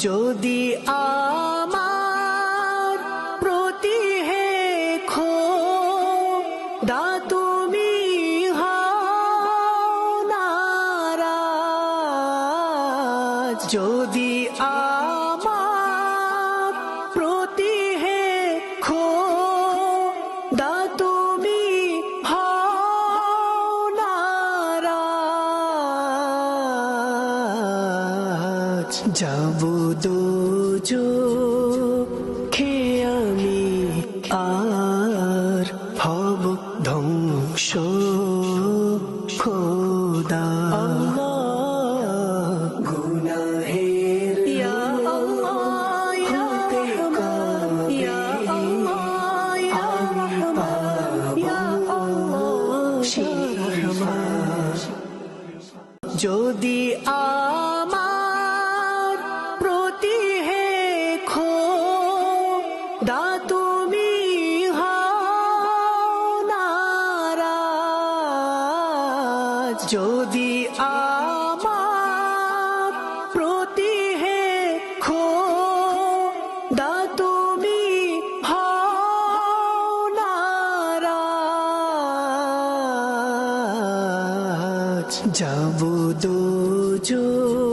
যদি আমার প্রতি হে খোদা তুমি হও নারাজ, যদি আমার প্রতি হে খোদা তুমি হও নারাজ, যাব দোজখে আমি আর হব ধ্বংস খোদা। গুনাহের যদি আমার প্রতি হে খোদা তুমি হও নারাজ, যদি আমার প্রতি হে খোদা তুমি হও নারাজ, যাব দোজখে